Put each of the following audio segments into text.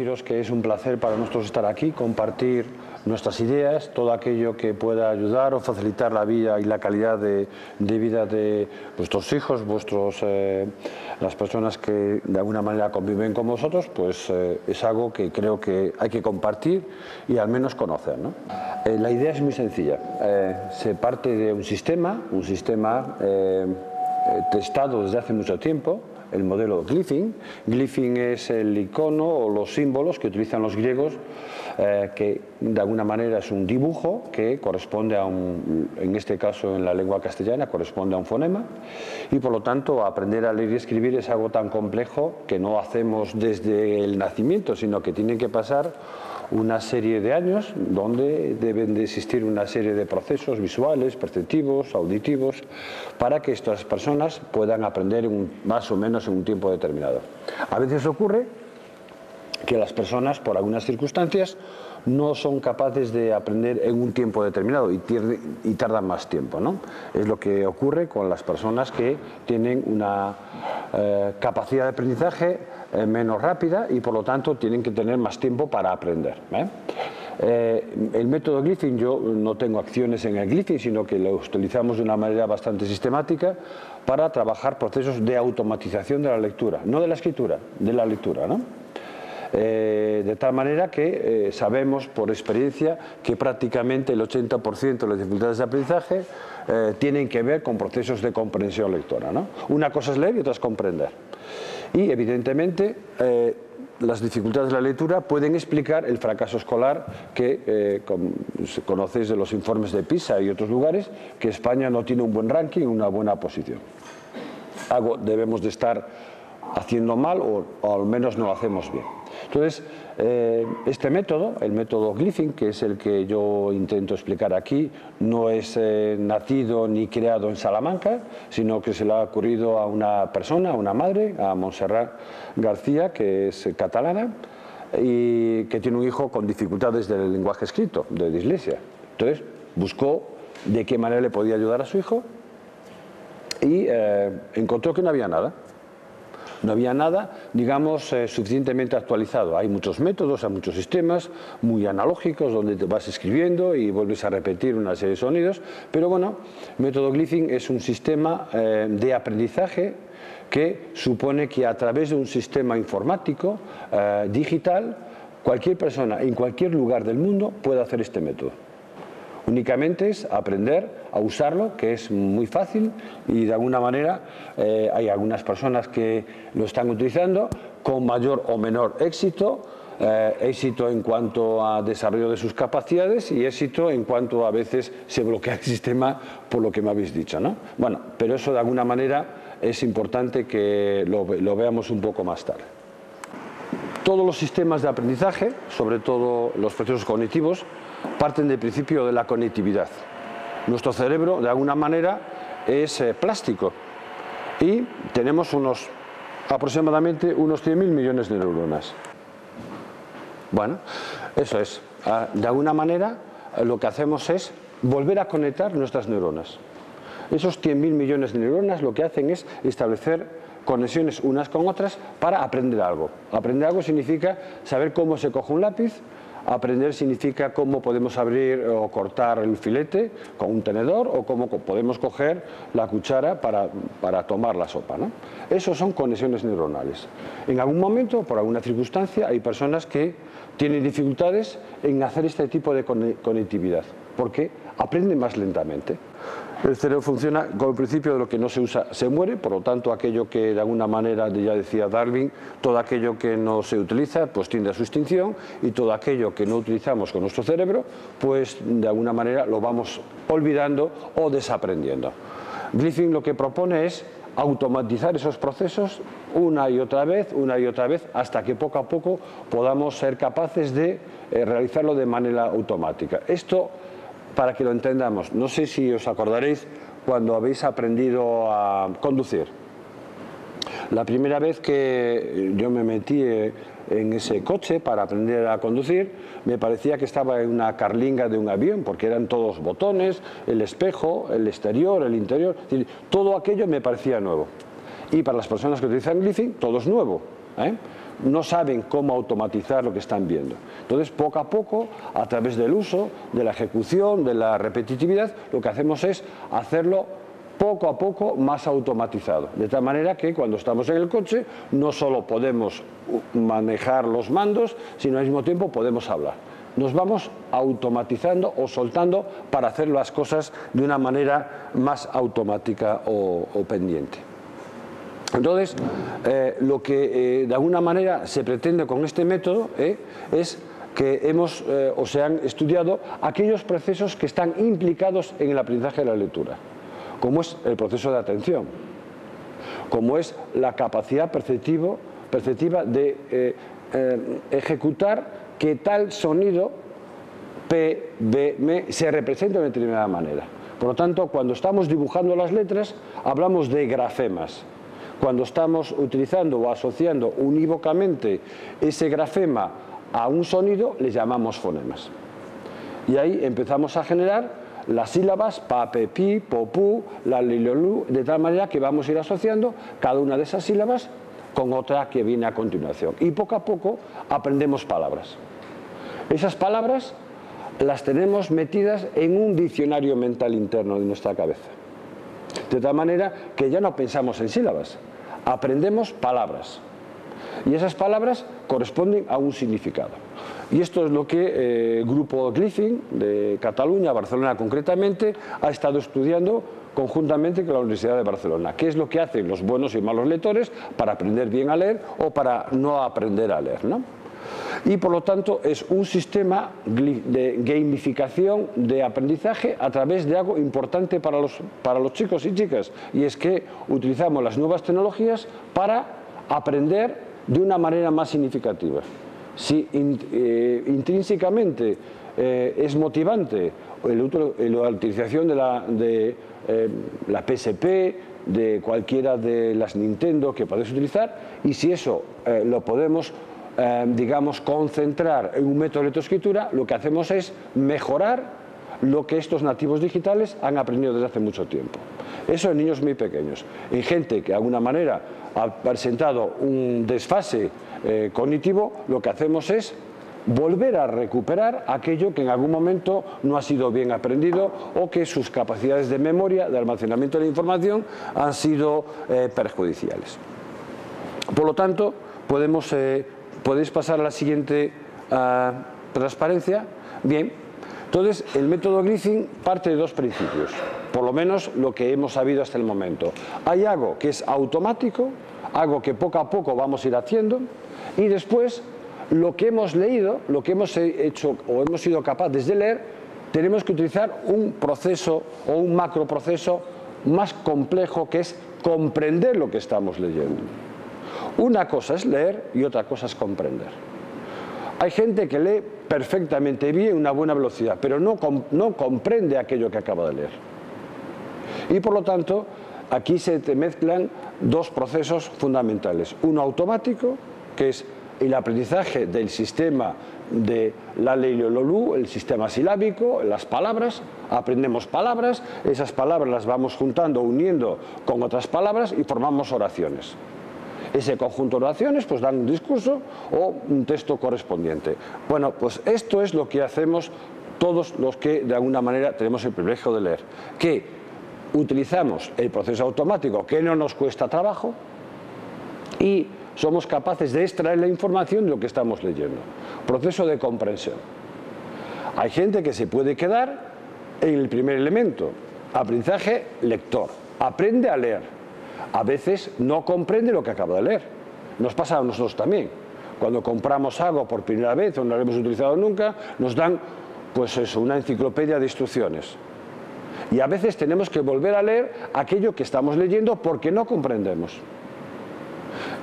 deciros que es un placer para nosotros estar aquí, compartir nuestras ideas, todo aquello que pueda ayudar o facilitar la vida y la calidad de vida de vuestros hijos, las personas que de alguna manera conviven con vosotros, pues es algo que creo que hay que compartir y al menos conocer, ¿no? La idea es muy sencilla. Se parte de un sistema testado desde hace mucho tiempo, el modelo Glyphing. Glyphing es el icono o los símbolos que utilizan los griegos, que de alguna manera es un dibujo que corresponde a en este caso en la lengua castellana, corresponde a un fonema, y por lo tanto aprender a leer y escribir es algo tan complejo que no hacemos desde el nacimiento, sino que tienen que pasar una serie de años donde deben de existir una serie de procesos visuales, perceptivos, auditivos, para que estas personas puedan aprender más o menos en un tiempo determinado. A veces ocurre que las personas, por algunas circunstancias, no son capaces de aprender en un tiempo determinado y tardan más tiempo, ¿no? Es lo que ocurre con las personas que tienen una capacidad de aprendizaje menos rápida y por lo tanto tienen que tener más tiempo para aprender, el método Glyphing, yo no tengo acciones en el Glyphing, sino que lo utilizamos de una manera bastante sistemática para trabajar procesos de automatización de la lectura, no de la escritura, de la lectura, ¿no? De tal manera que sabemos por experiencia que prácticamente el 80% de las dificultades de aprendizaje tienen que ver con procesos de comprensión lectora, ¿no? Una cosa es leer y otra es comprender. Y evidentemente las dificultades de la lectura pueden explicar el fracaso escolar que conocéis de los informes de PISA y otros lugares, que España no tiene un buen ranking, una buena posición. Algo debemos de estar haciendo mal o al menos no lo hacemos bien. Entonces, este método, el método Glyphing, que es el que yo intento explicar aquí, no es nacido ni creado en Salamanca, sino que se le ha ocurrido a una persona, a una madre, a Montserrat García, que es catalana y que tiene un hijo con dificultades del lenguaje escrito, de dislexia. Entonces, buscó de qué manera le podía ayudar a su hijo y encontró que no había nada. No había nada, digamos, suficientemente actualizado. Hay muchos métodos, hay muchos sistemas muy analógicos donde te vas escribiendo y vuelves a repetir una serie de sonidos, pero bueno, el método Glyphing es un sistema de aprendizaje que supone que a través de un sistema informático digital, cualquier persona en cualquier lugar del mundo puede hacer este método. Únicamente es aprender a usarlo, que es muy fácil y de alguna manera hay algunas personas que lo están utilizando con mayor o menor éxito, éxito en cuanto a desarrollo de sus capacidades y éxito en cuanto a veces se bloquea el sistema por lo que me habéis dicho, ¿no? Bueno, pero eso de alguna manera es importante que lo veamos un poco más tarde. Todos los sistemas de aprendizaje, sobre todo los procesos cognitivos, parten del principio de la conectividad. Nuestro cerebro, de alguna manera, es plástico y tenemos aproximadamente unos 100.000 millones de neuronas. Bueno, eso es. De alguna manera, lo que hacemos es volver a conectar nuestras neuronas. Esos 100.000 millones de neuronas lo que hacen es establecer conexiones unas con otras para aprender algo. Aprender algo significa saber cómo se coge un lápiz. Aprender significa cómo podemos abrir o cortar el filete con un tenedor o cómo podemos coger la cuchara para tomar la sopa, ¿no? Esos son conexiones neuronales. En algún momento, por alguna circunstancia, hay personas que tienen dificultades en hacer este tipo de conectividad porque aprenden más lentamente. El cerebro funciona con el principio de lo que no se usa se muere, por lo tanto aquello que de alguna manera, ya decía Darwin, todo aquello que no se utiliza pues tiende a su extinción y todo aquello que no utilizamos con nuestro cerebro pues de alguna manera lo vamos olvidando o desaprendiendo. Glyphing lo que propone es automatizar esos procesos una y otra vez, hasta que poco a poco podamos ser capaces de realizarlo de manera automática. Esto, para que lo entendamos, no sé si os acordaréis cuando habéis aprendido a conducir. La primera vez que yo me metí en ese coche para aprender a conducir, me parecía que estaba en una carlinga de un avión, porque eran todos botones, el espejo, el exterior, el interior, es decir, todo aquello me parecía nuevo. Y para las personas que utilizan Glyphing, todo es nuevo, no saben cómo automatizar lo que están viendo. Entonces, poco a poco, a través del uso, de la ejecución, de la repetitividad, lo que hacemos es hacerlo poco a poco más automatizado. De tal manera que cuando estamos en el coche no solo podemos manejar los mandos, sino al mismo tiempo podemos hablar. Nos vamos automatizando o soltando para hacer las cosas de una manera más automática o pendiente. Entonces, lo que de alguna manera se pretende con este método es que se han estudiado aquellos procesos que están implicados en el aprendizaje de la lectura, como es el proceso de atención, como es la capacidad perceptiva de ejecutar que tal sonido P, B, M se representa de determinada manera. Por lo tanto, cuando estamos dibujando las letras, hablamos de grafemas. Cuando estamos utilizando o asociando unívocamente ese grafema a un sonido, le llamamos fonemas. Y ahí empezamos a generar las sílabas pa, pe, pi, po, pu, la, li, lo, lu, de tal manera que vamos a ir asociando cada una de esas sílabas con otra que viene a continuación. Y poco a poco aprendemos palabras. Esas palabras las tenemos metidas en un diccionario mental interno de nuestra cabeza. De tal manera que ya no pensamos en sílabas, aprendemos palabras. Y esas palabras corresponden a un significado. Y esto es lo que el grupo Glyphing de Cataluña, Barcelona concretamente, ha estado estudiando conjuntamente con la Universidad de Barcelona. ¿Qué es lo que hacen los buenos y malos lectores para aprender bien a leer o para no aprender a leer, ¿no? Y por lo tanto es un sistema de gamificación de aprendizaje a través de algo importante para los chicos y chicas, y es que utilizamos las nuevas tecnologías para aprender de una manera más significativa. Si intrínsecamente es motivante la utilización de la PSP, de cualquiera de las Nintendo que podéis utilizar, y si eso lo podemos digamos, concentrar en un método de lectoescritura, lo que hacemos es mejorar lo que estos nativos digitales han aprendido desde hace mucho tiempo. Eso en niños muy pequeños. En gente que de alguna manera ha presentado un desfase cognitivo, lo que hacemos es volver a recuperar aquello que en algún momento no ha sido bien aprendido o que sus capacidades de memoria, de almacenamiento de la información han sido perjudiciales. Por lo tanto, podéis pasar a la siguiente transparencia. Bien, entonces el método Glyphing parte de dos principios, por lo menos lo que hemos sabido hasta el momento. Hay algo que es automático, algo que poco a poco vamos a ir haciendo, y después lo que hemos leído, lo que hemos hecho o hemos sido capaces de leer, tenemos que utilizar un proceso o un macroproceso más complejo, que es comprender lo que estamos leyendo. Una cosa es leer y otra cosa es comprender. Hay gente que lee perfectamente bien, una buena velocidad, pero no comprende aquello que acaba de leer. Y por lo tanto, aquí se mezclan dos procesos fundamentales. Uno automático, que es el aprendizaje del sistema de la ley Lololú, el sistema silábico, las palabras. Aprendemos palabras, esas palabras las vamos juntando, uniendo con otras palabras y formamos oraciones. Ese conjunto de oraciones pues dan un discurso o un texto correspondiente. Bueno, pues esto es lo que hacemos todos los que de alguna manera tenemos el privilegio de leer, que utilizamos el proceso automático, que no nos cuesta trabajo, y somos capaces de extraer la información de lo que estamos leyendo. Proceso de comprensión. Hay gente que se puede quedar en el primer elemento, aprendizaje lector, aprende a leer. A veces no comprende lo que acaba de leer. Nos pasa a nosotros también. Cuando compramos algo por primera vez o no lo hemos utilizado nunca, nos dan pues eso, una enciclopedia de instrucciones. Y a veces tenemos que volver a leer aquello que estamos leyendo porque no comprendemos.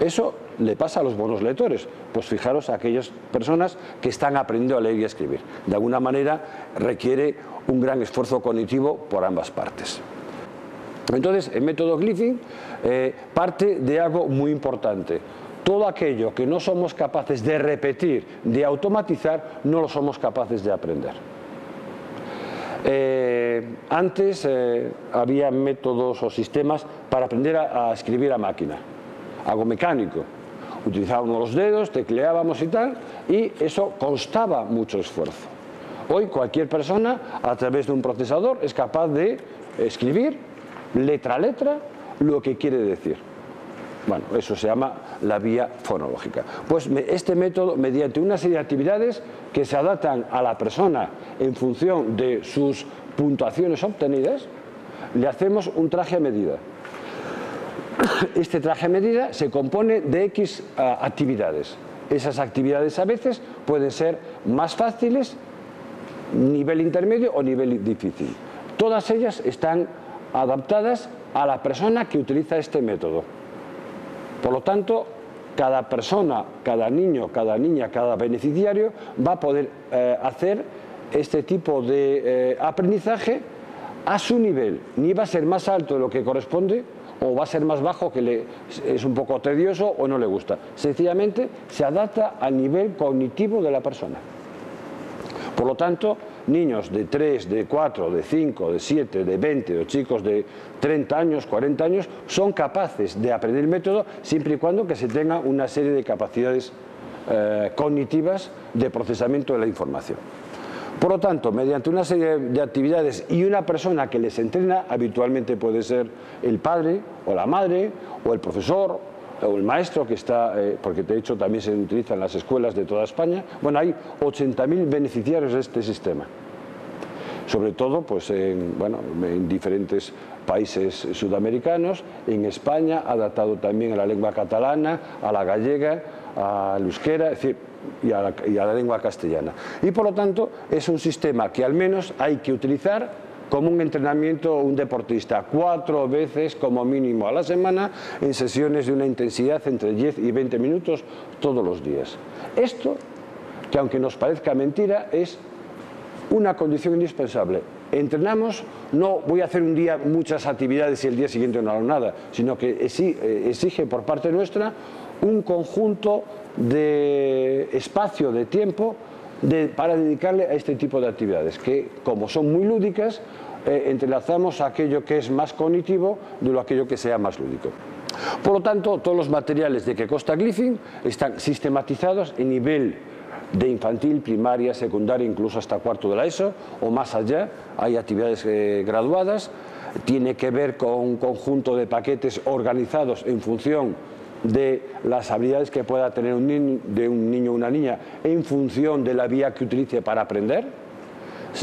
Eso le pasa a los buenos lectores. Pues fijaros a aquellas personas que están aprendiendo a leer y a escribir. De alguna manera requiere un gran esfuerzo cognitivo por ambas partes. Entonces, el método Glyphing parte de algo muy importante. Todo aquello que no somos capaces de repetir, de automatizar, no lo somos capaces de aprender. Antes había métodos o sistemas para aprender a escribir a máquina, algo mecánico. Utilizábamos los dedos, tecleábamos y tal, y eso costaba mucho esfuerzo. Hoy cualquier persona, a través de un procesador, es capaz de escribir, letra a letra, lo que quiere decir. Bueno, eso se llama la vía fonológica. Pues este método, mediante una serie de actividades que se adaptan a la persona en función de sus puntuaciones obtenidas, le hacemos un traje a medida. Este traje a medida se compone de X actividades. Esas actividades a veces pueden ser más fáciles, nivel intermedio o nivel difícil. Todas ellas están adaptadas a la persona que utiliza este método. Por lo tanto, cada persona, cada niño, cada niña, cada beneficiario va a poder hacer este tipo de aprendizaje a su nivel. Ni va a ser más alto de lo que corresponde o va a ser más bajo que es un poco tedioso o no le gusta. Sencillamente se adapta al nivel cognitivo de la persona. Por lo tanto, niños de 3, de 4, de 5, de 7, de 20 o chicos de 30 años, 40 años son capaces de aprender el método siempre y cuando que se tenga una serie de capacidades cognitivas de procesamiento de la información. Por lo tanto, mediante una serie de actividades y una persona que les entrena, habitualmente puede ser el padre o la madre o el profesor o el maestro que está, porque de hecho también se utiliza en las escuelas de toda España. Bueno, hay 80.000 beneficiarios de este sistema, sobre todo pues en diferentes países sudamericanos, en España, adaptado también a la lengua catalana, a la gallega, al euskera, es decir, y a la lengua castellana. Y por lo tanto es un sistema que al menos hay que utilizar como un entrenamiento un deportista 4 veces como mínimo a la semana en sesiones de una intensidad entre 10 y 20 minutos todos los días. Esto, que aunque nos parezca mentira, es una condición indispensable. Entrenamos, no voy a hacer un día muchas actividades y el día siguiente no hago nada, sino que exige por parte nuestra un conjunto de espacio, de tiempo, para dedicarle a este tipo de actividades, que como son muy lúdicas, entrelazamos aquello que es más cognitivo de aquello que sea más lúdico. Por lo tanto, todos los materiales de que consta Glyphing están sistematizados en nivel de infantil, primaria, secundaria, incluso hasta cuarto de la ESO o más allá. Hay actividades graduadas, tiene que ver con un conjunto de paquetes organizados en función de las habilidades que pueda tener un niño o una niña en función de la vía que utilice para aprender.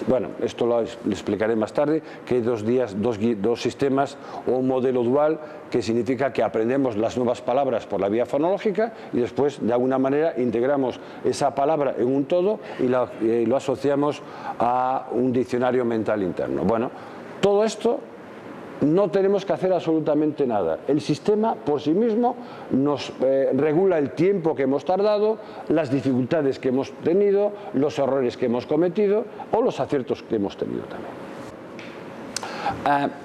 Bueno, esto lo explicaré más tarde, que hay dos sistemas o un modelo dual, que significa que aprendemos las nuevas palabras por la vía fonológica y después de alguna manera integramos esa palabra en un todo y lo asociamos a un diccionario mental interno. Bueno, todo esto no tenemos que hacer absolutamente nada. El sistema por sí mismo nos regula el tiempo que hemos tardado, las dificultades que hemos tenido, los errores que hemos cometido o los aciertos que hemos tenido también.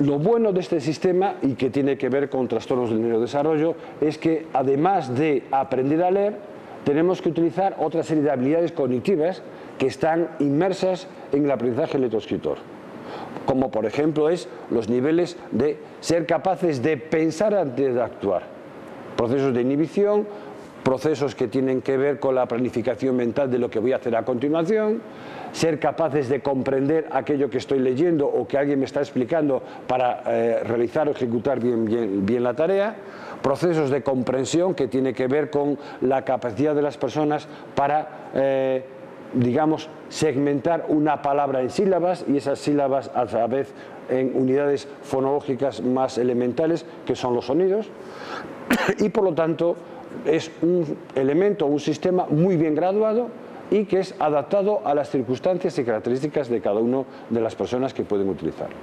Lo bueno de este sistema, y que tiene que ver con trastornos del neurodesarrollo, es que además de aprender a leer, tenemos que utilizar otra serie de habilidades cognitivas que están inmersas en el aprendizaje lectoescritor, como por ejemplo es los niveles de ser capaces de pensar antes de actuar, procesos de inhibición, procesos que tienen que ver con la planificación mental de lo que voy a hacer a continuación, ser capaces de comprender aquello que estoy leyendo o que alguien me está explicando para realizar o ejecutar bien la tarea, procesos de comprensión que tiene que ver con la capacidad de las personas para digamos, segmentar una palabra en sílabas y esas sílabas a la vez en unidades fonológicas más elementales, que son los sonidos, y por lo tanto es un elemento, un sistema muy bien graduado y que es adaptado a las circunstancias y características de cada una de las personas que pueden utilizarlo.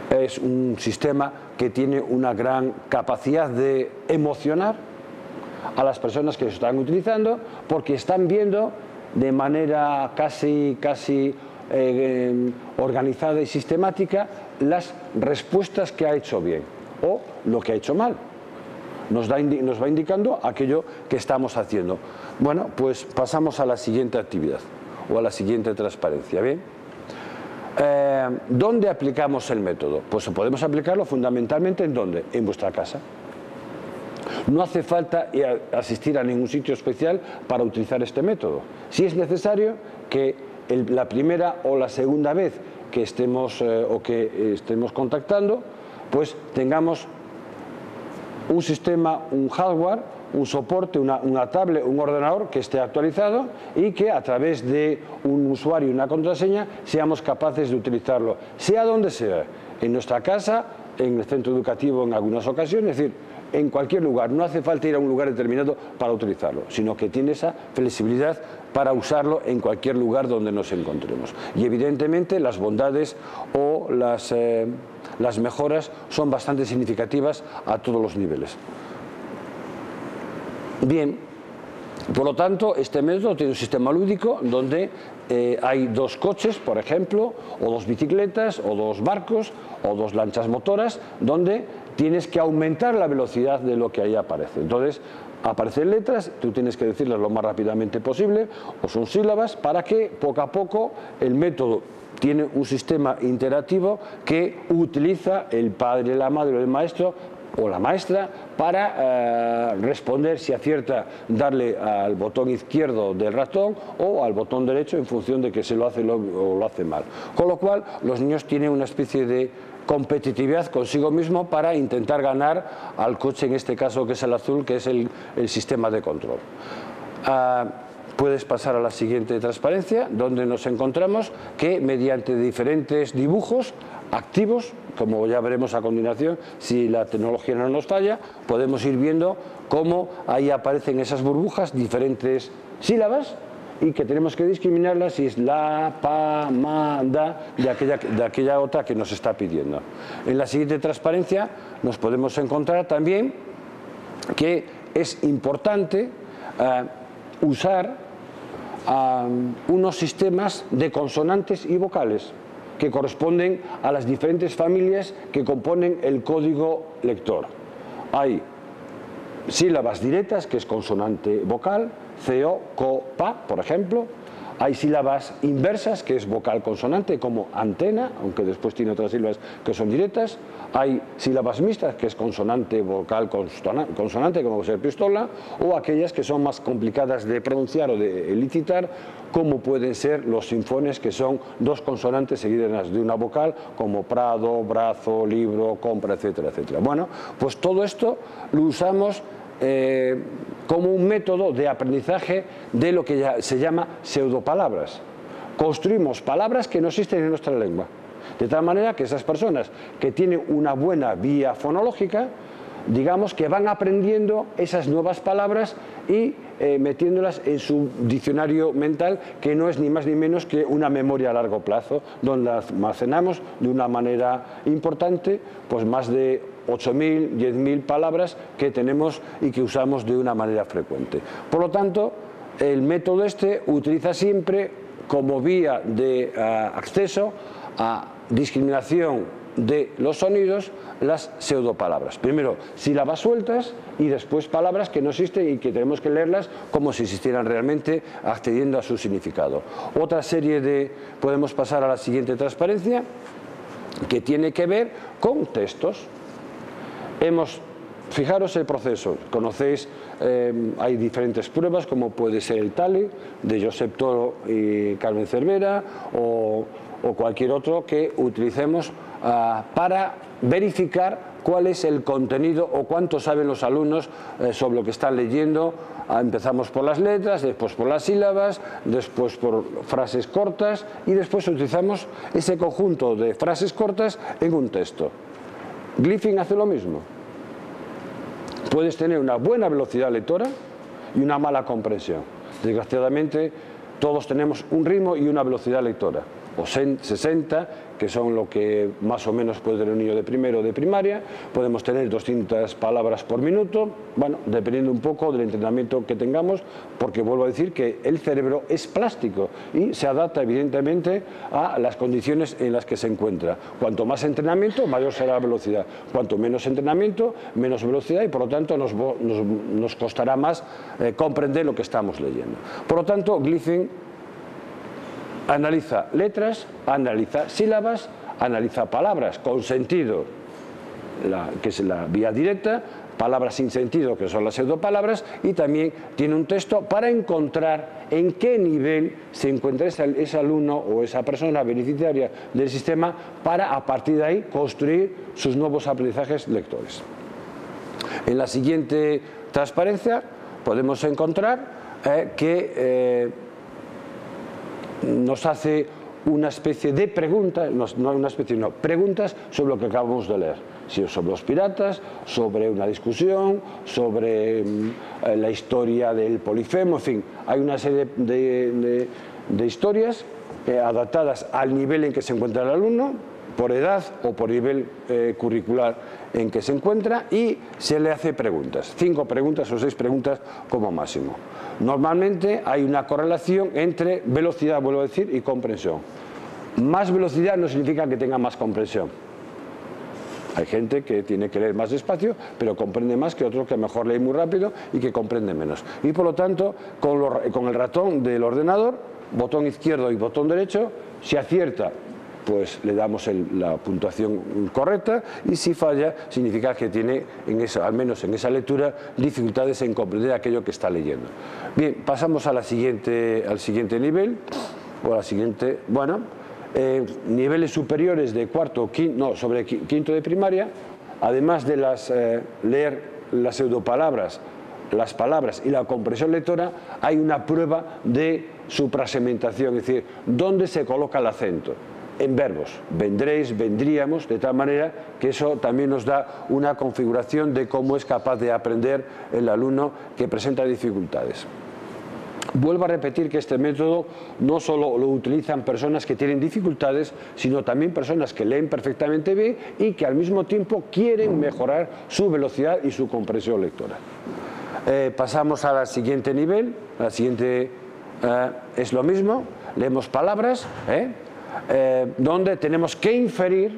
Es un sistema que tiene una gran capacidad de emocionar a las personas que lo están utilizando, porque están viendo de manera casi organizada y sistemática las respuestas que ha hecho bien o lo que ha hecho mal. Nos va indicando aquello que estamos haciendo. Bueno, pues pasamos a la siguiente actividad o a la siguiente transparencia. ¿Bien? ¿Dónde aplicamos el método? Pues podemos aplicarlo fundamentalmente ¿en dónde? En vuestra casa. No hace falta asistir a ningún sitio especial para utilizar este método. Si es necesario que la primera o la segunda vez que estemos contactando, pues tengamos un sistema, un hardware, un soporte, una tablet, un ordenador que esté actualizado y que a través de un usuario y una contraseña seamos capaces de utilizarlo, sea donde sea, en nuestra casa, en el centro educativo en algunas ocasiones, es decir, en cualquier lugar. No hace falta ir a un lugar determinado para utilizarlo, sino que tiene esa flexibilidad para usarlo en cualquier lugar donde nos encontremos. Y evidentemente las bondades o las mejoras son bastante significativas a todos los niveles. Bien, por lo tanto, este método tiene un sistema lúdico donde hay dos coches, por ejemplo, o dos bicicletas, o dos barcos, o dos lanchas motoras, donde tienes que aumentar la velocidad de lo que ahí aparece. Entonces, aparecen letras, tú tienes que decirlas lo más rápidamente posible, o son sílabas, para que poco a poco el método tiene un sistema interactivo que utiliza el padre, la madre o el maestro o la maestra para responder, si acierta, darle al botón izquierdo del ratón o al botón derecho en función de que se lo hace o lo hace mal. Con lo cual, los niños tienen una especie de competitividad consigo mismo para intentar ganar al coche, en este caso que es el azul, que es el sistema de control. Puedes pasar a la siguiente transparencia, donde nos encontramos que mediante diferentes dibujos activos, como ya veremos a continuación, si la tecnología no nos falla, podemos ir viendo cómo ahí aparecen esas burbujas, diferentes sílabas, y que tenemos que discriminarlas si es la, pa, ma, da, de aquella otra que nos está pidiendo. En la siguiente transparencia nos podemos encontrar también que es importante usar unos sistemas de consonantes y vocales que corresponden a las diferentes familias que componen el código lector. Hay sílabas directas, que es consonante vocal, CO, CO, PA, por ejemplo. Hay sílabas inversas, que es vocal consonante, como antena, aunque después tiene otras sílabas que son directas. Hay sílabas mixtas, que es consonante, vocal, consonante, como puede ser pistola, o aquellas que son más complicadas de pronunciar o de elicitar, como pueden ser los sinfones, que son dos consonantes seguidas de una vocal, como prado, brazo, libro, compra, etcétera, etcétera. Bueno, pues todo esto lo usamos como un método de aprendizaje de lo que ya se llama pseudopalabras. Construimos palabras que no existen en nuestra lengua, de tal manera que esas personas que tienen una buena vía fonológica, digamos que van aprendiendo esas nuevas palabras y metiéndolas en su diccionario mental, que no es ni más ni menos que una memoria a largo plazo, donde las almacenamos de una manera importante, pues más de 8.000, 10.000 palabras que tenemos y que usamos de una manera frecuente. Por lo tanto, el método este utiliza siempre como vía de acceso a discriminación de los sonidos las pseudopalabras. Primero sílabas sueltas y después palabras que no existen y que tenemos que leerlas como si existieran realmente, accediendo a su significado. Otra serie de... Podemos pasar a la siguiente transparencia, que tiene que ver con textos. Fijaros el proceso, conocéis, hay diferentes pruebas, como puede ser el TALE de Josep Toro y Carmen Cervera, o cualquier otro que utilicemos para verificar cuál es el contenido o cuánto saben los alumnos sobre lo que están leyendo. Empezamos por las letras, después por las sílabas, después por frases cortas y después utilizamos ese conjunto de frases cortas en un texto. Glyphing hace lo mismo. Puedes tener una buena velocidad lectora y una mala comprensión. Desgraciadamente, todos tenemos un ritmo y una velocidad lectora, o 60, que son lo que más o menos puede tener un niño de primero o de primaria. Podemos tener 200 palabras por minuto, bueno, dependiendo un poco del entrenamiento que tengamos, porque vuelvo a decir que el cerebro es plástico y se adapta evidentemente a las condiciones en las que se encuentra. Cuanto más entrenamiento, mayor será la velocidad. Cuanto menos entrenamiento, menos velocidad, y por lo tanto nos costará más comprender lo que estamos leyendo. Por lo tanto, Glyphing analiza letras, analiza sílabas, analiza palabras con sentido que es la vía directa, palabras sin sentido, que son las pseudopalabras, y también tiene un texto para encontrar en qué nivel se encuentra ese alumno o esa persona beneficiaria del sistema para, a partir de ahí, construir sus nuevos aprendizajes lectores. En la siguiente transparencia podemos encontrar que nos hace una especie de pregunta, no una especie, no, preguntas sobre lo que acabamos de leer. Sobre los piratas, sobre una discusión, sobre la historia del Polifemo, en fin, hay una serie de historias adaptadas al nivel en que se encuentra el alumno, por edad o por nivel curricular en que se encuentra, y se le hace preguntas, 5 preguntas o 6 preguntas como máximo. Normalmente hay una correlación entre velocidad, vuelvo a decir, y comprensión. Más velocidad no significa que tenga más comprensión. Hay gente que tiene que leer más despacio, pero comprende más que otro que mejor lee muy rápido y que comprende menos. Y por lo tanto, con el ratón del ordenador, botón izquierdo y botón derecho, si acierta, pues le damos la puntuación correcta, y si falla, significa que tiene, al menos en esa lectura, dificultades en comprender aquello que está leyendo. Bien, pasamos al siguiente nivel, o a la siguiente, niveles superiores de cuarto, sobre quinto de primaria, además de leer las pseudopalabras, las palabras y la comprensión lectora, hay una prueba de suprasegmentación, es decir, dónde se coloca el acento. En verbos, vendréis, vendríamos, de tal manera que eso también nos da una configuración de cómo es capaz de aprender el alumno que presenta dificultades. Vuelvo a repetir que este método no solo lo utilizan personas que tienen dificultades, sino también personas que leen perfectamente bien y que al mismo tiempo quieren mejorar su velocidad y su comprensión lectora. Pasamos al siguiente nivel, la siguiente es lo mismo, leemos palabras, donde tenemos que inferir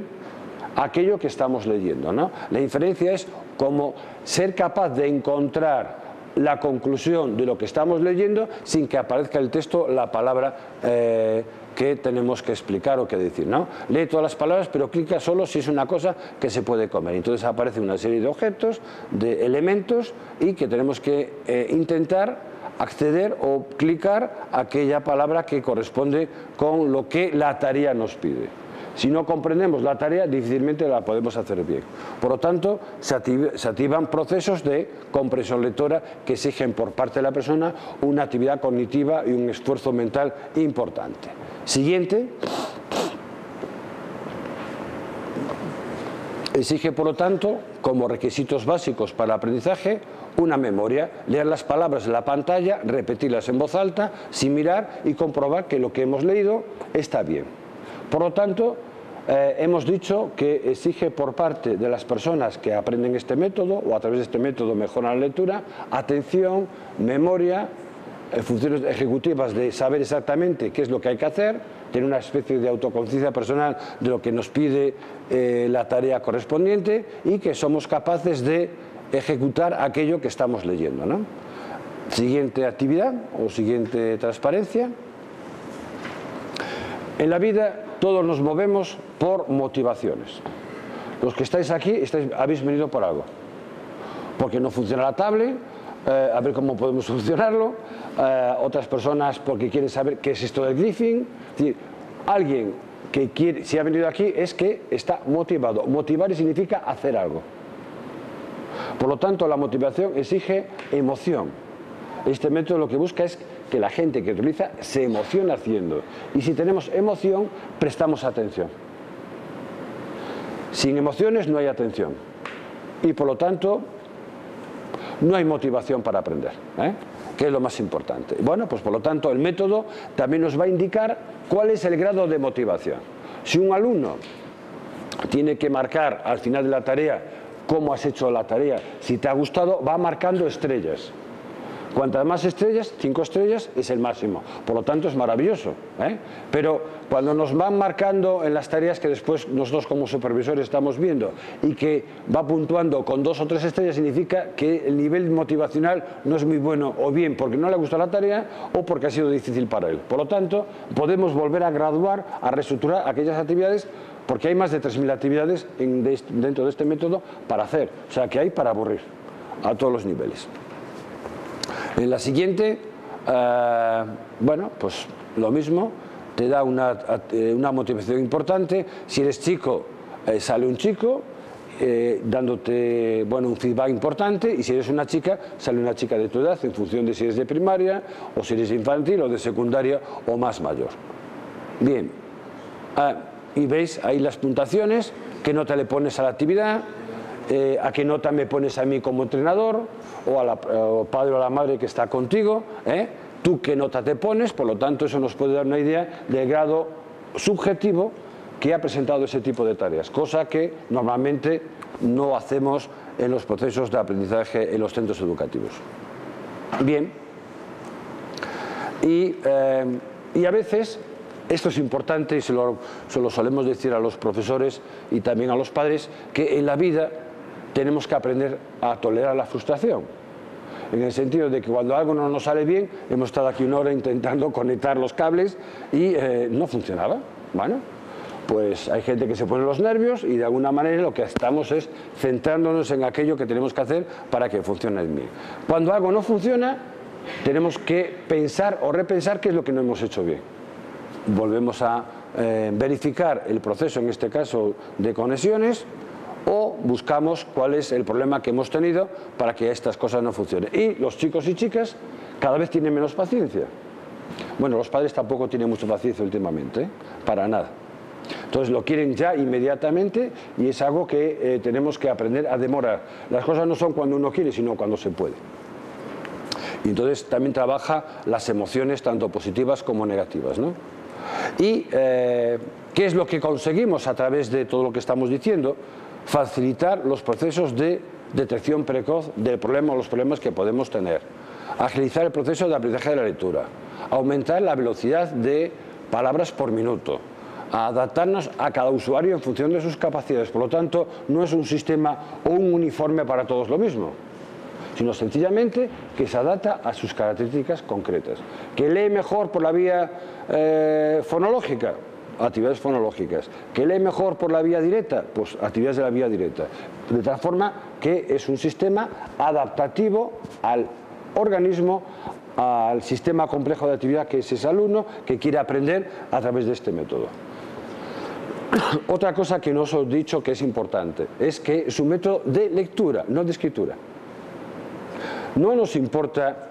aquello que estamos leyendo, ¿no? La inferencia es como ser capaz de encontrar la conclusión de lo que estamos leyendo sin que aparezca el texto la palabra que tenemos que explicar o que decir, ¿no? Lee todas las palabras, pero clica solo si es una cosa que se puede comer. Entonces aparece una serie de objetos, de elementos, y que tenemos que intentar acceder o clicar a aquella palabra que corresponde con lo que la tarea nos pide. Si no comprendemos la tarea, difícilmente la podemos hacer bien. Por lo tanto, se activan procesos de comprensión lectora que exigen por parte de la persona una actividad cognitiva y un esfuerzo mental importante. Siguiente. Exige, por lo tanto, como requisitos básicos para el aprendizaje, una memoria, leer las palabras en la pantalla, repetirlas en voz alta, sin mirar, y comprobar que lo que hemos leído está bien. Por lo tanto, hemos dicho que exige por parte de las personas que aprenden este método, o a través de este método mejoran la lectura, atención, memoria, funciones ejecutivas de saber exactamente qué es lo que hay que hacer, tener una especie de autoconciencia personal de lo que nos pide la tarea correspondiente, y que somos capaces de ejecutar aquello que estamos leyendo, ¿no? Siguiente actividad o siguiente transparencia. En la vida todos nos movemos por motivaciones. Los que estáis aquí habéis venido por algo. Porque no funciona la tablet, a ver cómo podemos solucionarlo. Otras personas porque quieren saber qué es esto del glyphing. Es decir, alguien que quiere, si ha venido aquí, es que está motivado. Motivar significa hacer algo. Por lo tanto, la motivación exige emoción. Este método lo que busca es que la gente que utiliza se emocione haciendo. Y si tenemos emoción, prestamos atención. Sin emociones no hay atención. Y por lo tanto, no hay motivación para aprender, que es lo más importante. Bueno, pues por lo tanto, el método también nos va a indicar cuál es el grado de motivación. Si un alumno tiene que marcar al final de la tarea cómo has hecho la tarea, si te ha gustado, va marcando estrellas. Cuantas más estrellas, 5 estrellas, es el máximo. Por lo tanto, es maravilloso. Pero cuando nos van marcando en las tareas que después nosotros como supervisores estamos viendo y que va puntuando con 2 o 3 estrellas, significa que el nivel motivacional no es muy bueno, o bien porque no le gusta la tarea o porque ha sido difícil para él. Por lo tanto, podemos volver a graduar, a reestructurar aquellas actividades porque hay más de 3.000 actividades dentro de este método para hacer, o sea que hay para aburrir a todos los niveles. En la siguiente, bueno, pues lo mismo, te da una motivación importante. Si eres chico, sale un chico dándote, bueno, un feedback importante, y si eres una chica, sale una chica de tu edad en función de si eres de primaria o si eres infantil o de secundaria o más mayor. Bien, y veis ahí las puntuaciones, qué nota le pones a la actividad, a qué nota me pones a mí como entrenador o al padre o a la madre que está contigo, tú qué nota te pones. Por lo tanto, eso nos puede dar una idea del grado subjetivo que ha presentado ese tipo de tareas, cosa que normalmente no hacemos en los procesos de aprendizaje en los centros educativos. Bien, y a veces, esto es importante y se lo solemos decir a los profesores y también a los padres, que en la vida tenemos que aprender a tolerar la frustración, en el sentido de que cuando algo no nos sale bien, hemos estado aquí una hora intentando conectar los cables y no funcionaba. Bueno, pues hay gente que se pone los nervios y de alguna manera lo que estamos es centrándonos en aquello que tenemos que hacer para que funcione bien. Cuando algo no funciona, tenemos que pensar o repensar qué es lo que no hemos hecho bien. Volvemos a verificar el proceso, en este caso de conexiones, o buscamos cuál es el problema que hemos tenido para que estas cosas no funcionen. Y los chicos y chicas cada vez tienen menos paciencia. Bueno, los padres tampoco tienen mucha paciencia últimamente, para nada. Entonces lo quieren ya inmediatamente y es algo que tenemos que aprender a demorar. Las cosas no son cuando uno quiere, sino cuando se puede. Y entonces también trabaja las emociones, tanto positivas como negativas, ¿no? Y ¿qué es lo que conseguimos a través de todo lo que estamos diciendo? Facilitar los procesos de detección precoz del problema o los problemas que podemos tener. Agilizar el proceso de aprendizaje de la lectura. Aumentar la velocidad de palabras por minuto. Adaptarnos a cada usuario en función de sus capacidades. Por lo tanto, no es un sistema o un uniforme para todos lo mismo, sino sencillamente que se adapta a sus características concretas. ¿Que lee mejor por la vía fonológica? Actividades fonológicas. ¿Que lee mejor por la vía directa? Pues actividades de la vía directa. De tal forma que es un sistema adaptativo al organismo, al sistema complejo de actividad que es ese alumno que quiere aprender a través de este método. Otra cosa que no os he dicho que es importante es que es un método de lectura, no de escritura. No nos importa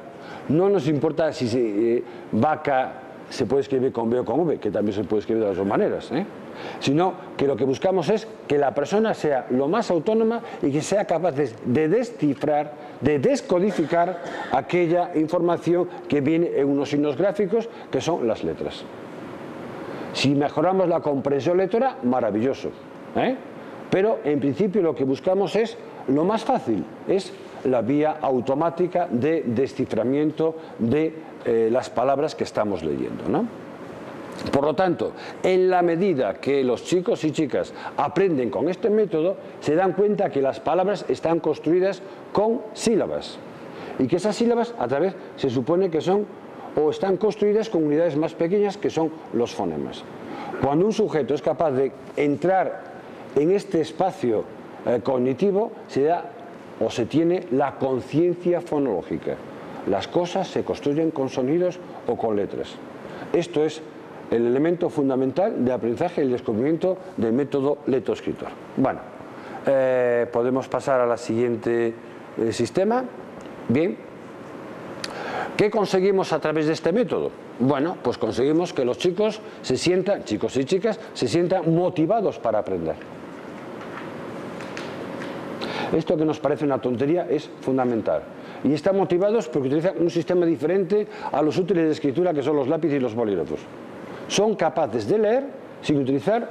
si vaca se puede escribir con B o con V, que también se puede escribir de las dos maneras, sino que lo que buscamos es que la persona sea lo más autónoma y que sea capaz de descifrar, de descodificar aquella información que viene en unos signos gráficos que son las letras. Si mejoramos la comprensión lectora, maravilloso, pero en principio lo que buscamos es lo más fácil, es la vía automática de desciframiento de las palabras que estamos leyendo, ¿no? Por lo tanto, en la medida que los chicos y chicas aprenden con este método, se dan cuenta que las palabras están construidas con sílabas y que esas sílabas a través se supone que son o están construidas con unidades más pequeñas que son los fonemas. Cuando un sujeto es capaz de entrar en este espacio cognitivo, se da o se tiene la conciencia fonológica. Las cosas se construyen con sonidos o con letras. Esto es el elemento fundamental de aprendizaje y el descubrimiento del método lectoescritor. Bueno, podemos pasar a la siguiente sistema. Bien. ¿Qué conseguimos a través de este método? Bueno, pues conseguimos que los chicos y chicas, se sientan motivados para aprender. Esto que nos parece una tontería es fundamental. Y están motivados porque utilizan un sistema diferente a los útiles de escritura que son los lápices y los bolígrafos. Son capaces de leer sin utilizar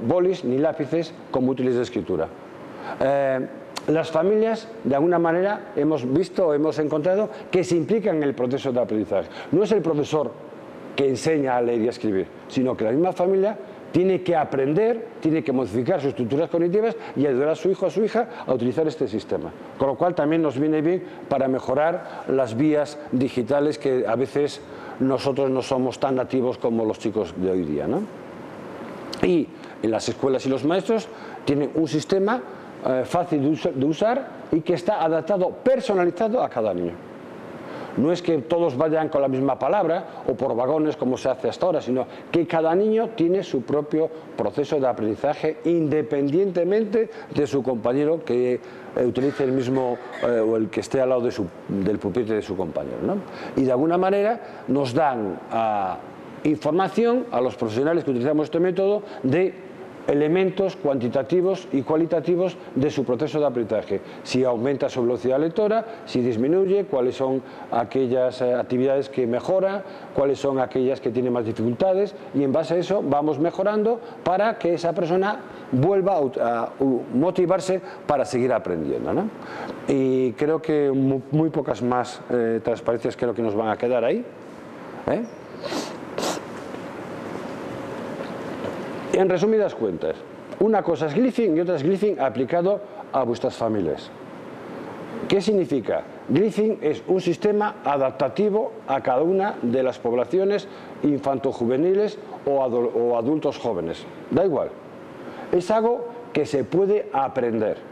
bolis ni lápices como útiles de escritura. Las familias, de alguna manera, hemos visto o hemos encontrado que se implican en el proceso de aprendizaje. No es el profesor que enseña a leer y a escribir, sino que la misma familia tiene que aprender, tiene que modificar sus estructuras cognitivas y ayudar a su hijo o a su hija a utilizar este sistema. Con lo cual también nos viene bien para mejorar las vías digitales que a veces nosotros no somos tan nativos como los chicos de hoy día, ¿no? Y en las escuelas y los maestros tienen un sistema fácil de usar y que está adaptado, personalizado a cada niño. No es que todos vayan con la misma palabra o por vagones como se hace hasta ahora, sino que cada niño tiene su propio proceso de aprendizaje independientemente de su compañero que utilice el mismo o el que esté al lado del pupitre de su compañero, ¿no? Y de alguna manera nos dan información a los profesionales que utilizamos este método de elementos cuantitativos y cualitativos de su proceso de aprendizaje. Si aumenta su velocidad lectora, si disminuye, cuáles son aquellas actividades que mejora, cuáles son aquellas que tienen más dificultades, y en base a eso vamos mejorando para que esa persona vuelva a motivarse para seguir aprendiendo, ¿no? Y creo que muy pocas más transparencias creo que nos van a quedar ahí. En resumidas cuentas, una cosa es Glyphing y otra es Glyphing aplicado a vuestras familias. ¿Qué significa? Glyphing es un sistema adaptativo a cada una de las poblaciones infantojuveniles o adultos jóvenes. Da igual. Es algo que se puede aprender.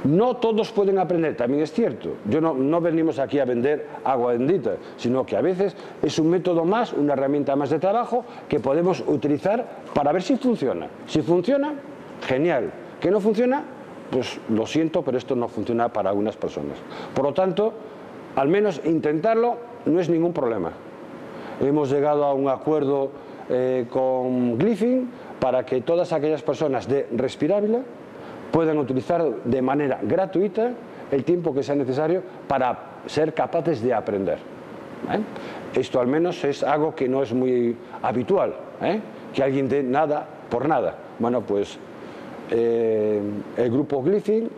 No todos pueden aprender, también es cierto. No venimos aquí a vender agua bendita, sino que a veces es un método más, una herramienta más de trabajo que podemos utilizar para ver si funciona. Si funciona, genial. ¿Que no funciona? Pues lo siento, pero esto no funciona para algunas personas. Por lo tanto, al menos intentarlo no es ningún problema. Hemos llegado a un acuerdo con Glyphing para que todas aquellas personas de Respirabila puedan utilizar de manera gratuita el tiempo que sea necesario para ser capaces de aprender. Esto al menos es algo que no es muy habitual, que alguien dé nada por nada. Bueno, pues el grupo Glyphing,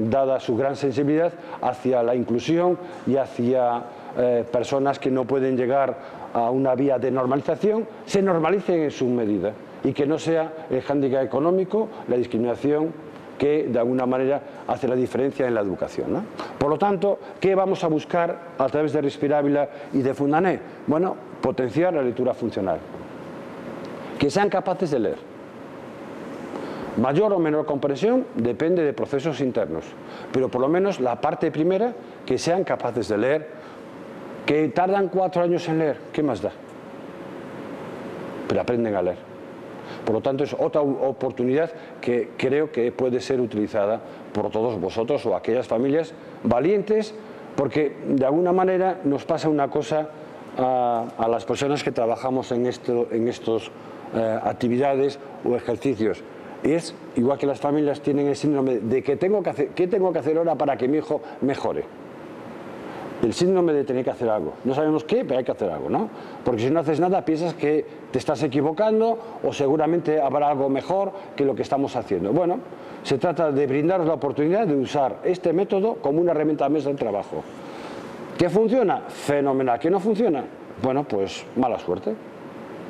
dada su gran sensibilidad hacia la inclusión y hacia personas que no pueden llegar a una vía de normalización, se normalicen en su medida y que no sea el hándicap económico, la discriminación, que de alguna manera hace la diferencia en la educación, ¿no? Por lo tanto, ¿qué vamos a buscar a través de Respirabila y de Fundanet? Bueno, potenciar la lectura funcional. Que sean capaces de leer. Mayor o menor comprensión depende de procesos internos, pero por lo menos la parte primera, que sean capaces de leer. Que tardan 4 años en leer, ¿qué más da? Pero aprenden a leer. Por lo tanto, es otra oportunidad que creo que puede ser utilizada por todos vosotros o aquellas familias valientes, porque de alguna manera nos pasa una cosa a las personas que trabajamos en estos actividades o ejercicios. Y es igual que las familias tienen el síndrome de ¿qué tengo que hacer ahora para que mi hijo mejore? El síndrome de tener que hacer algo. No sabemos qué, pero hay que hacer algo, ¿no? Porque si no haces nada piensas que te estás equivocando o seguramente habrá algo mejor que lo que estamos haciendo. Bueno, se trata de brindaros la oportunidad de usar este método como una herramienta más del trabajo. ¿Qué funciona? Fenomenal. ¿Qué no funciona? Bueno, pues mala suerte.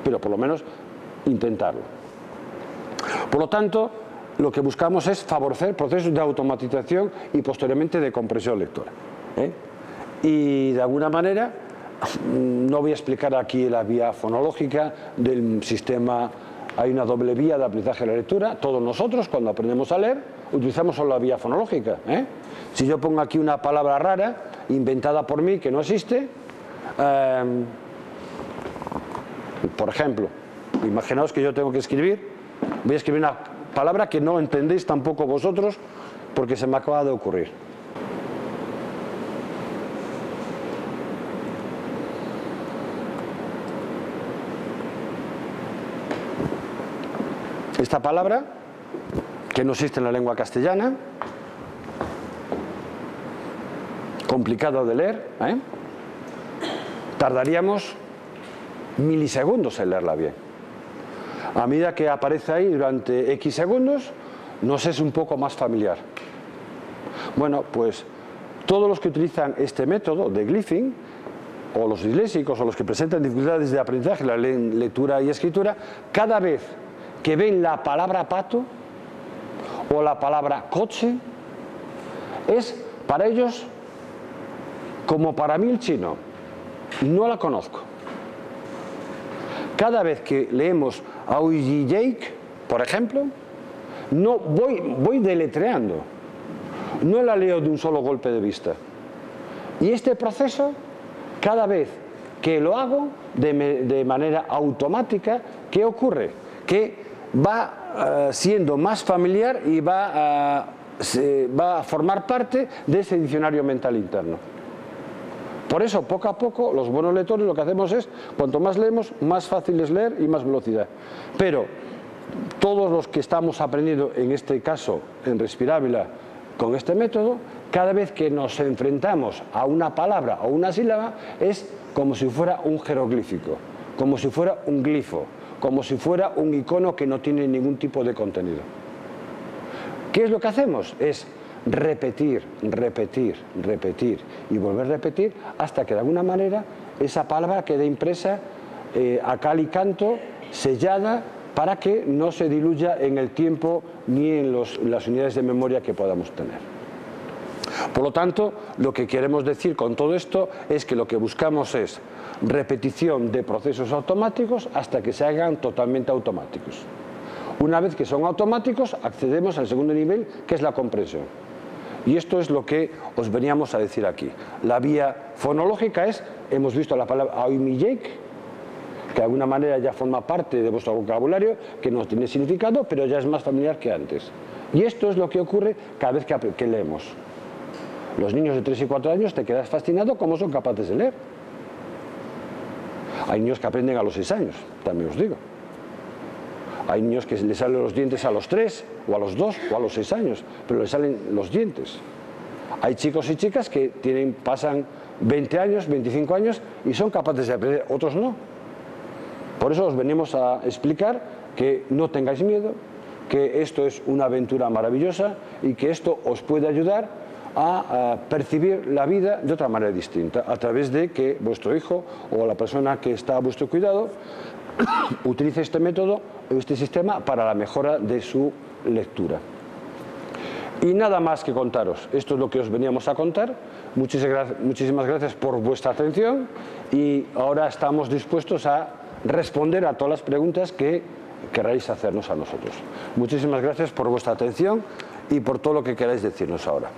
Pero por lo menos intentarlo. Por lo tanto, lo que buscamos es favorecer procesos de automatización y posteriormente de comprensión lectora. Y de alguna manera, no voy a explicar aquí la vía fonológica del sistema, hay una doble vía de aprendizaje de la lectura. Todos nosotros, cuando aprendemos a leer, utilizamos solo la vía fonológica. Si yo pongo aquí una palabra rara, inventada por mí, que no existe, por ejemplo, imaginaos que yo tengo que escribir, voy a escribir una palabra que no entendéis tampoco vosotros, porque se me acaba de ocurrir. Esta palabra, que no existe en la lengua castellana, complicada de leer, tardaríamos milisegundos en leerla bien. A medida que aparece ahí durante X segundos, nos es un poco más familiar. Bueno, pues todos los que utilizan este método de Glyphing, o los disléxicos, o los que presentan dificultades de aprendizaje, la lectura y escritura, cada vez que ven la palabra pato o la palabra coche, es para ellos como para mí el chino. No la conozco. Cada vez que leemos Aoyi Jake, por ejemplo, no voy deletreando, no la leo de un solo golpe de vista. Y este proceso, cada vez que lo hago de manera automática, ¿qué ocurre? Que va siendo más familiar y va a formar parte de ese diccionario mental interno. Por eso, poco a poco, los buenos lectores lo que hacemos es, cuanto más leemos, más fácil es leer y más velocidad. Pero todos los que estamos aprendiendo, en este caso, en Respirábila, con este método, cada vez que nos enfrentamos a una palabra o una sílaba, es como si fuera un jeroglífico, como si fuera un glifo, como si fuera un icono que no tiene ningún tipo de contenido. ¿Qué es lo que hacemos? Es repetir, repetir, repetir y volver a repetir hasta que de alguna manera esa palabra quede impresa a cal y canto, sellada, para que no se diluya en el tiempo ni en las unidades de memoria que podamos tener. Por lo tanto, lo que queremos decir con todo esto es que lo que buscamos es repetición de procesos automáticos hasta que se hagan totalmente automáticos. Una vez que son automáticos, accedemos al segundo nivel, que es la comprensión. Y esto es lo que os veníamos a decir aquí. La vía fonológica es, hemos visto la palabra aoimijek, que de alguna manera ya forma parte de vuestro vocabulario, que no tiene significado, pero ya es más familiar que antes. Y esto es lo que ocurre cada vez que leemos. Los niños de 3 y 4 años te quedas fascinado cómo son capaces de leer. Hay niños que aprenden a los 6 años, también os digo. Hay niños que les salen los dientes a los 3, o a los 2, o a los 6 años, pero les salen los dientes. Hay chicos y chicas que pasan 20 años, 25 años y son capaces de aprender, otros no. Por eso os venimos a explicar que no tengáis miedo, que esto es una aventura maravillosa y que esto os puede ayudar a percibir la vida de otra manera distinta, a través de que vuestro hijo o la persona que está a vuestro cuidado utilice este método, este sistema, para la mejora de su lectura. Y nada más que contaros, esto es lo que os veníamos a contar. Muchísimas gracias por vuestra atención y ahora estamos dispuestos a responder a todas las preguntas que queráis hacernos a nosotros. Muchísimas gracias por vuestra atención y por todo lo que queráis decirnos ahora.